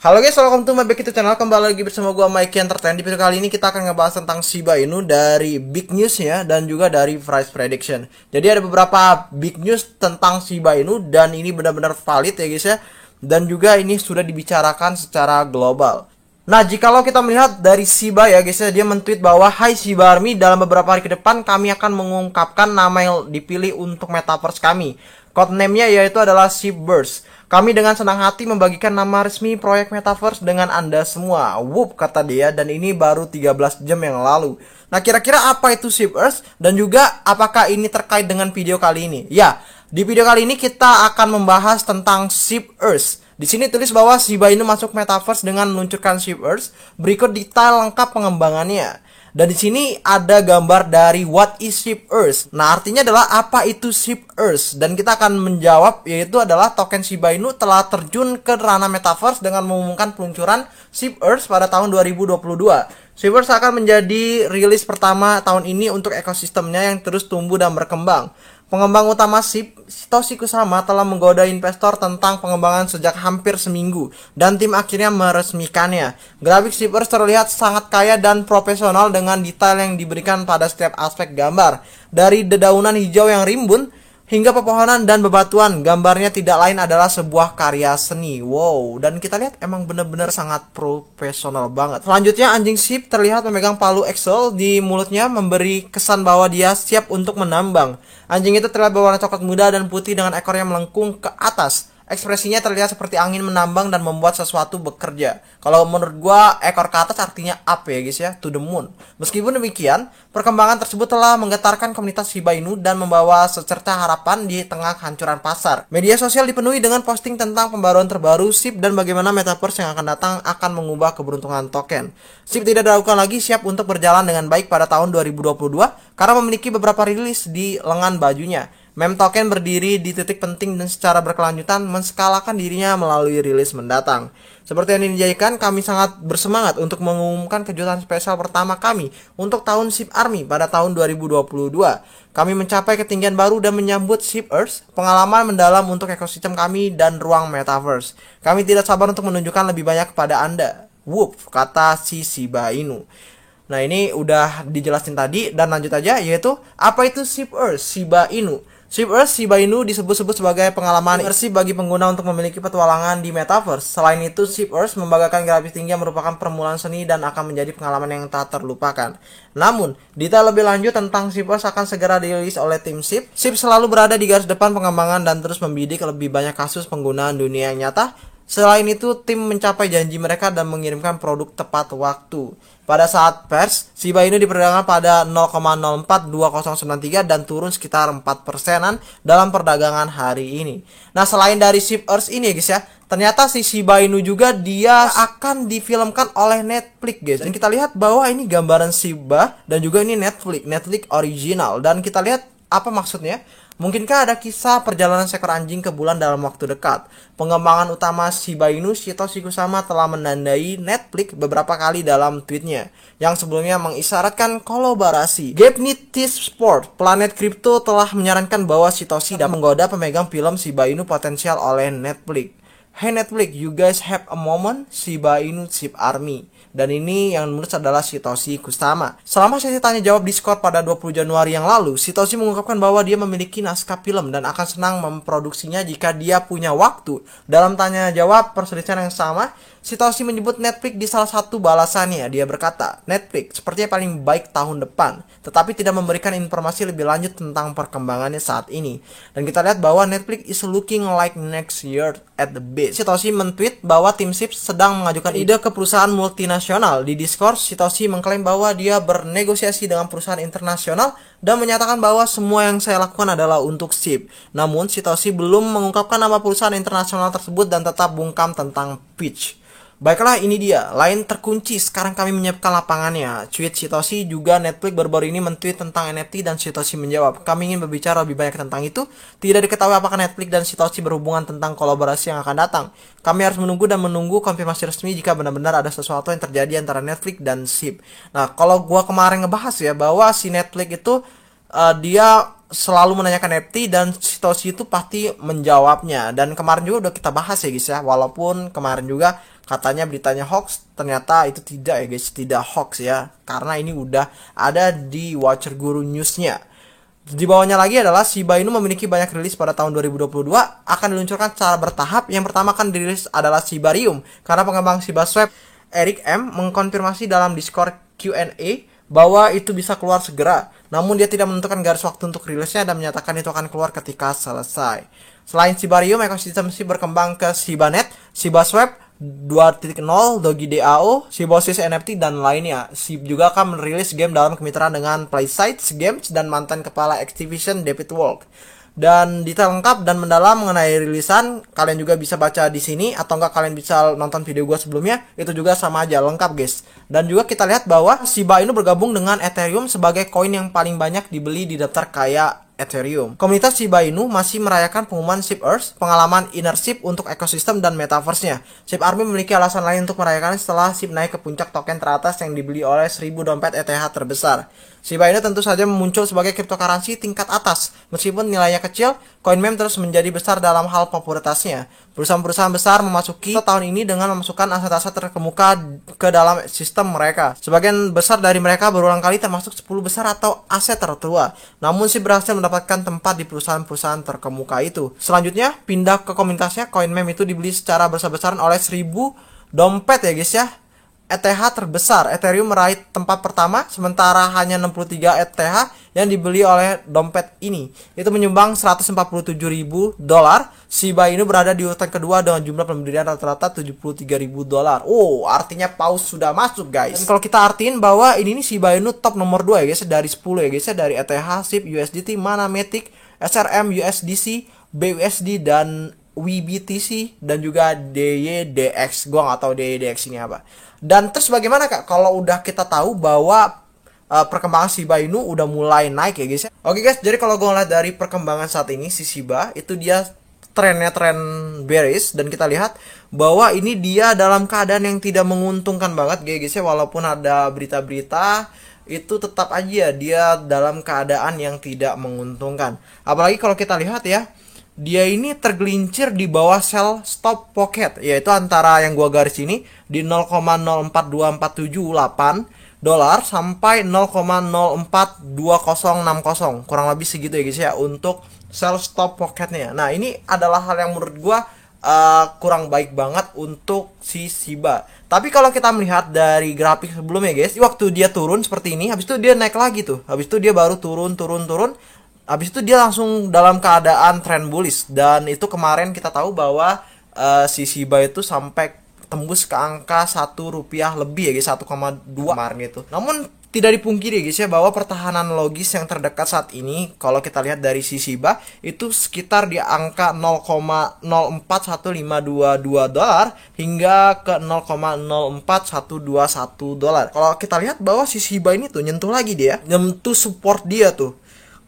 Halo guys, welcome to my back to channel. Kembali lagi bersama gua Mikey Entertain. Di video kali ini kita akan ngebahas tentang Shiba Inu dari Big News ya, dan juga dari Price Prediction. Jadi ada beberapa big news tentang Shiba Inu dan ini benar-benar valid ya guys ya. Dan juga ini sudah dibicarakan secara global. Nah, jikalau kita melihat dari Shiba ya guys ya, dia men-tweet bahwa "Hai Shiba Army, dalam beberapa hari ke depan kami akan mengungkapkan nama yang dipilih untuk metaverse kami. Codename-nya yaitu adalah Shibverse. Kami dengan senang hati membagikan nama resmi proyek Metaverse dengan Anda semua." Wup, kata dia, dan ini baru 13 jam yang lalu. Nah, kira-kira apa itu Shibverse? Dan juga apakah ini terkait dengan video kali ini? Ya, di video kali ini kita akan membahas tentang Shibverse. Di sini tulis bahwa Shiba Inu masuk Metaverse dengan meluncurkan Shibverse. Berikut detail lengkap pengembangannya. Dan di sini ada gambar dari what is Shibverse. Nah, artinya adalah apa itu Shibverse? Dan kita akan menjawab, yaitu adalah token Shiba Inu telah terjun ke ranah Metaverse dengan mengumumkan peluncuran Shibverse pada tahun 2022. Shibverse akan menjadi rilis pertama tahun ini untuk ekosistemnya yang terus tumbuh dan berkembang. Pengembang utama SHIB, Satoshi Kusama, telah menggoda investor tentang pengembangan sejak hampir seminggu, dan tim akhirnya meresmikannya. Grafik Shibverse terlihat sangat kaya dan profesional dengan detail yang diberikan pada setiap aspek gambar. Dari dedaunan hijau yang rimbun hingga pepohonan dan bebatuan, gambarnya tidak lain adalah sebuah karya seni. Wow, dan kita lihat emang benar-benar sangat profesional banget. Selanjutnya, anjing SHIB terlihat memegang palu Excel di mulutnya, memberi kesan bahwa dia siap untuk menambang. Anjing itu terlihat berwarna coklat muda dan putih dengan ekornya melengkung ke atas. Ekspresinya terlihat seperti angin menambang dan membuat sesuatu bekerja. Kalau menurut gua, ekor ke atas artinya up ya guys ya, to the moon. Meskipun demikian, perkembangan tersebut telah menggetarkan komunitas Shiba Inu dan membawa secerca harapan di tengah kehancuran pasar. Media sosial dipenuhi dengan posting tentang pembaruan terbaru SHIB dan bagaimana Metaverse yang akan datang akan mengubah keberuntungan token. SHIB tidak diragukan lagi siap untuk berjalan dengan baik pada tahun 2022 karena memiliki beberapa rilis di lengan bajunya. Meme token berdiri di titik penting dan secara berkelanjutan menskalakan dirinya melalui rilis mendatang. Seperti yang dijanjikan, kami sangat bersemangat untuk mengumumkan kejutan spesial pertama kami untuk tahun SHIB Army pada tahun 2022. Kami mencapai ketinggian baru dan menyambut Shibverse, pengalaman mendalam untuk ekosistem kami dan ruang Metaverse. Kami tidak sabar untuk menunjukkan lebih banyak kepada Anda. Wup, kata si Shiba Inu. Nah, ini udah dijelasin tadi dan lanjut aja, yaitu apa itu Shibverse Shiba Inu. Shibverse Shiba Inu disebut-sebut sebagai pengalaman imersif bagi pengguna untuk memiliki petualangan di Metaverse. Selain itu, Shibverse membanggakan grafis tinggi yang merupakan permulaan seni dan akan menjadi pengalaman yang tak terlupakan. Namun, detail lebih lanjut tentang Shibverse akan segera dirilis oleh tim SHIB. SHIB selalu berada di garis depan pengembangan dan terus membidik lebih banyak kasus penggunaan dunia yang nyata. Selain itu, tim mencapai janji mereka dan mengirimkan produk tepat waktu. Pada saat pers, Shiba Inu diperdagangkan pada 0,042093 dan turun sekitar 4%-an dalam perdagangan hari ini. Nah, selain dari Shibverse ini guys ya, ternyata si Shiba Inu juga dia akan difilmkan oleh Netflix guys. Dan kita lihat bahwa ini gambaran Shiba dan juga ini Netflix original. Dan kita lihat apa maksudnya. Mungkinkah ada kisah perjalanan seekor anjing ke bulan dalam waktu dekat? Pengembangan utama Shiba Inu, Satoshi Kusama, telah menandai Netflix beberapa kali dalam tweetnya, yang sebelumnya mengisyaratkan kolaborasi. Gapnitis Sport, planet kripto, telah menyarankan bahwa Satoshi dan menggoda pemegang film Shiba Inu potensial oleh Netflix. "Hey Netflix, you guys have a moment, Shiba Inu SHIB Army." Dan ini yang menulis adalah Satoshi Kusama. Selama sesi tanya jawab Discord pada 20 Januari yang lalu, Satoshi mengungkapkan bahwa dia memiliki naskah film dan akan senang memproduksinya jika dia punya waktu. Dalam tanya jawab perselisihan yang sama, Satoshi menyebut Netflix di salah satu balasannya. Dia berkata, "Netflix sepertinya paling baik tahun depan," tetapi tidak memberikan informasi lebih lanjut tentang perkembangannya saat ini. Dan kita lihat bahwa Netflix is looking like next year at the best. Satoshi men-tweet bahwa tim SHIB sedang mengajukan ide ke perusahaan multinasional. Di Discord, Satoshi mengklaim bahwa dia bernegosiasi dengan perusahaan internasional dan menyatakan bahwa semua yang saya lakukan adalah untuk SHIB. Namun, Satoshi belum mengungkapkan nama perusahaan internasional tersebut dan tetap bungkam tentang pitch. Baiklah, ini dia. Lain terkunci, sekarang kami menyiapkan lapangannya. Tweet Satoshi juga. Netflix baru-baru ini men-tweet tentang NFT dan Satoshi menjawab, "Kami ingin berbicara lebih banyak tentang itu. Tidak diketahui apakah Netflix dan Satoshi berhubungan tentang kolaborasi yang akan datang. Kami harus menunggu konfirmasi resmi jika benar-benar ada sesuatu yang terjadi antara Netflix dan SHIB." Nah, kalau gua kemarin ngebahas ya bahwa si Netflix itu dia selalu menanyakan NFT dan Satoshi itu pasti menjawabnya. Dan kemarin juga udah kita bahas ya guys ya, walaupun kemarin juga katanya beritanya hoax, ternyata itu tidak ya guys, tidak hoax ya, karena ini udah ada di Watcher Guru News-nya. Di bawahnya lagi adalah Shiba Inu memiliki banyak rilis pada tahun 2022, akan diluncurkan secara bertahap. Yang pertama akan dirilis adalah Shibarium, karena pengembang Shiba Swap Eric M mengkonfirmasi dalam Discord Q&A bahwa itu bisa keluar segera. Namun dia tidak menentukan garis waktu untuk rilisnya dan menyatakan itu akan keluar ketika selesai. Selain Shibarium, ekosistem SHIB berkembang ke ShibaNet, Shiba Swap 2.0, Dogi DAO, Shibosis NFT, dan lainnya. SHIB juga akan merilis game dalam kemitraan dengan Playsites Games dan mantan kepala Activision David Walk. Dan detail lengkap dan mendalam mengenai rilisan kalian juga bisa baca di sini, atau enggak kalian bisa nonton video gue sebelumnya, itu juga sama aja lengkap guys. Dan juga kita lihat bahwa Shiba Inu bergabung dengan Ethereum sebagai koin yang paling banyak dibeli di daftar kaya Ethereum. Komunitas Shiba Inu masih merayakan pengumuman SHIB Earth, pengalaman inner SHIB untuk ekosistem dan metaverse-nya. SHIB Army memiliki alasan lain untuk merayakan setelah SHIB naik ke puncak token teratas yang dibeli oleh 1000 dompet ETH terbesar. Shiba Inu tentu saja muncul sebagai cryptocurrency tingkat atas. Meskipun nilainya kecil, koin meme terus menjadi besar dalam hal popularitasnya. Perusahaan-perusahaan besar memasuki tahun ini dengan memasukkan aset-aset terkemuka ke dalam sistem mereka. Sebagian besar dari mereka berulang kali termasuk 10 besar atau aset tertua. Namun SHIB berhasil mendapatkan tempat di perusahaan-perusahaan terkemuka itu. Selanjutnya, pindah ke komunitasnya, koin meme itu dibeli secara besar-besaran oleh 1000 dompet ya guys ya. ETH terbesar. Ethereum meraih tempat pertama, sementara hanya 63 ETH yang dibeli oleh dompet ini. Itu menyumbang 147.000 dolar. Shiba Inu berada di urutan kedua dengan jumlah pembelian rata-rata 73.000 dolar. Oh, artinya paus sudah masuk guys. Dan kalau kita artiin bahwa ini nih Shiba Inu top nomor 2 ya guys, dari 10 ya guys, dari ETH, SHIB, USDT, Mana, Matic, SRM, USDC, BUSD, dan WBTC, dan juga DYDX. Gua nggak tahu DYDX ini apa. Dan terus bagaimana kak kalau udah kita tahu bahwa perkembangan Shiba Inu udah mulai naik ya guys ya. Oke guys, jadi kalau gue lihat dari perkembangan saat ini si Shiba itu dia trennya tren bearish, dan kita lihat bahwa ini dia dalam keadaan yang tidak menguntungkan banget guys ya. Walaupun ada berita-berita, itu tetap aja dia dalam keadaan yang tidak menguntungkan. Apalagi kalau kita lihat ya, dia ini tergelincir di bawah sell stop pocket, yaitu antara yang gua garis ini di 0,042478 dolar sampai 0,042060, kurang lebih segitu ya guys ya untuk sell stop pocketnya. Nah ini adalah hal yang menurut gua kurang baik banget untuk si Shiba. Tapi kalau kita melihat dari grafik sebelumnya guys, waktu dia turun seperti ini, habis itu dia naik lagi tuh, habis itu dia baru turun. Habis itu dia langsung dalam keadaan trend bullish, dan itu kemarin kita tahu bahwa si Shiba itu sampai tembus ke angka Rp1 lebih ya guys, 1,2 kemarin itu. Namun tidak dipungkiri guys ya bahwa pertahanan logis yang terdekat saat ini kalau kita lihat dari si Shiba itu sekitar di angka 0,041522 dolar hingga ke 0,04121 dolar. Kalau kita lihat bahwa si Shiba ini tuh nyentuh lagi, dia nyentuh support dia tuh.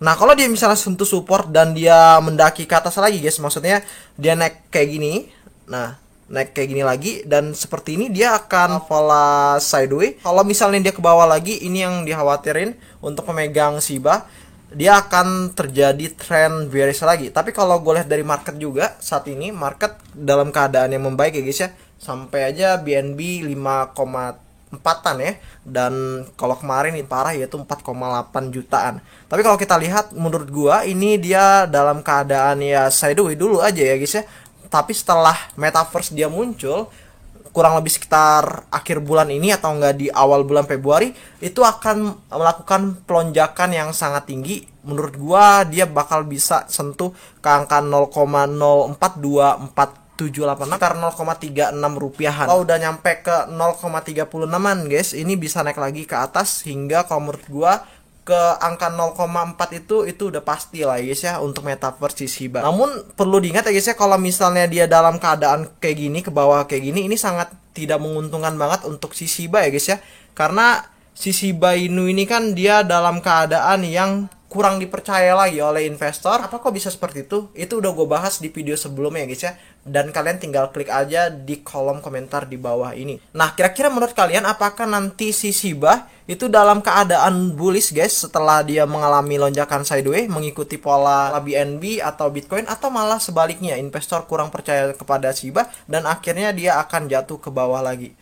Nah kalau dia misalnya sentuh support dan dia mendaki ke atas lagi guys, maksudnya dia naik kayak gini, nah naik kayak gini lagi, dan seperti ini dia akan pola sideways. Kalau misalnya dia ke bawah lagi, ini yang dikhawatirin untuk pemegang Shiba, dia akan terjadi trend bearish lagi. Tapi kalau gue lihat dari market juga, saat ini market dalam keadaan yang membaik ya guys ya, sampai aja BNB 5,4an ya, dan kalau kemarin ini parah yaitu 4,8 jutaan. Tapi kalau kita lihat menurut gua ini dia dalam keadaan ya sideways dulu aja ya guys ya. Tapi setelah metaverse dia muncul kurang lebih sekitar akhir bulan ini atau enggak di awal bulan Februari, itu akan melakukan pelonjakan yang sangat tinggi. Menurut gua dia bakal bisa sentuh ke angka 0,042478 karena 0,36 rupiahan. Kalau udah nyampe ke 0,36an guys, ini bisa naik lagi ke atas hingga kalau menurut gua ke angka 0,4 itu udah pasti lah guys ya untuk metaverse Shiba. Namun perlu diingat ya guys ya, kalau misalnya dia dalam keadaan kayak gini, ke bawah kayak gini, ini sangat tidak menguntungkan banget untuk si Shiba ya guys ya. Karena si Shiba Inu ini kan dia dalam keadaan yang kurang dipercaya lagi oleh investor. Apa kok bisa seperti itu? Itu udah gue bahas di video sebelumnya guys ya. dan kalian tinggal klik aja di kolom komentar di bawah ini. Nah, kira-kira menurut kalian apakah nanti si Shiba itu dalam keadaan bullish guys setelah dia mengalami lonjakan sideways mengikuti pola BNB atau Bitcoin, atau malah sebaliknya investor kurang percaya kepada Shiba dan akhirnya dia akan jatuh ke bawah lagi?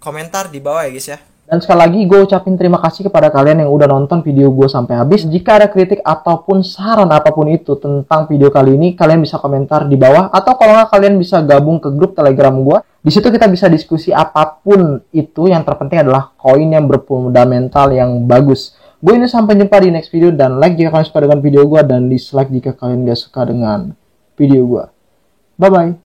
Komentar di bawah ya guys ya. Dan sekali lagi gue ucapin terima kasih kepada kalian yang udah nonton video gue sampai habis. Jika ada kritik ataupun saran apapun itu tentang video kali ini, kalian bisa komentar di bawah. Atau kalau nggak, kalian bisa gabung ke grup Telegram gue. Di situ kita bisa diskusi apapun itu. Yang terpenting adalah koin yang berfundamental yang bagus. Gue ini sampai jumpa di next video. Dan like jika kalian suka dengan video gue. Dan dislike jika kalian gak suka dengan video gue. Bye-bye.